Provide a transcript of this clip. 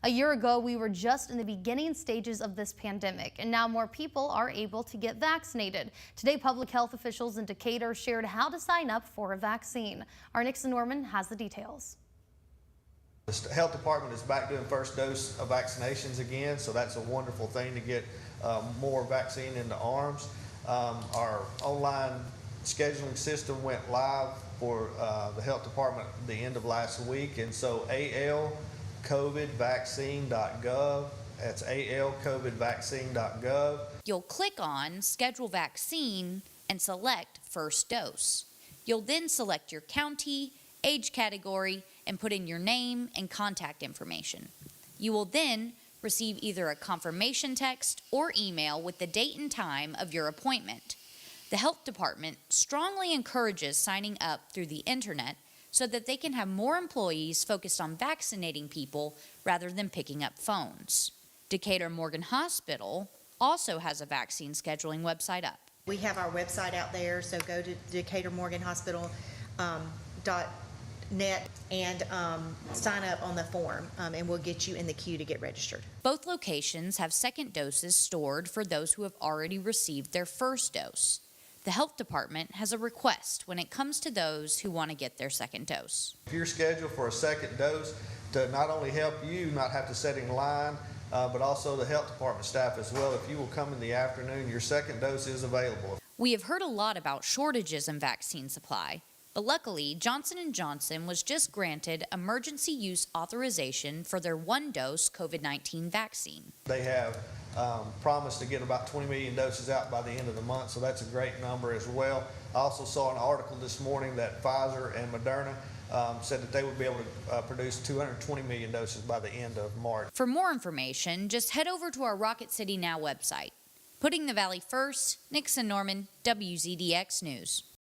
A year ago, we were just in the beginning stages of this pandemic, and now more people are able to get vaccinated. Today, public health officials in Decatur shared how to sign up for a vaccine. Our Nixon Norman has the details. The health department is back doing first dose of vaccinations again, so that's a wonderful thing to get more vaccine into arms. Our online scheduling system went live for the health department at the end of last week, and so alcovidvaccine.gov. That's alcovidvaccine.gov. You'll click on Schedule Vaccine and select First Dose. You'll then select your county, age category, and put in your name and contact information. You will then receive either a confirmation text or email with the date and time of your appointment. The health department strongly encourages signing up through the internet so that they can have more employees focused on vaccinating people rather than picking up phones. Decatur Morgan Hospital also has a vaccine scheduling website up. We have our website out there, so go to Decatur Morgan Hospital .net and sign up on the form, and we'll get you in the queue to get registered. Both locations have second doses stored for those who have already received their first dose. The health department has a request when it comes to those who want to get their second dose. If you're scheduled for a second dose, to not only help you not have to sit in line, but also the health department staff as well, if you will come in the afternoon, your second dose is available. We have heard a lot about shortages in vaccine supply, but luckily Johnson & Johnson was just granted emergency use authorization for their one-dose COVID-19 vaccine. They have promised to get about 20 million doses out by the end of the month, so that's a great number as well. I also saw an article this morning that Pfizer and Moderna said that they would be able to produce 220 million doses by the end of March. For more information, just head over to our Rocket City Now website. Putting the Valley first, Nixon Norman, WZDX News.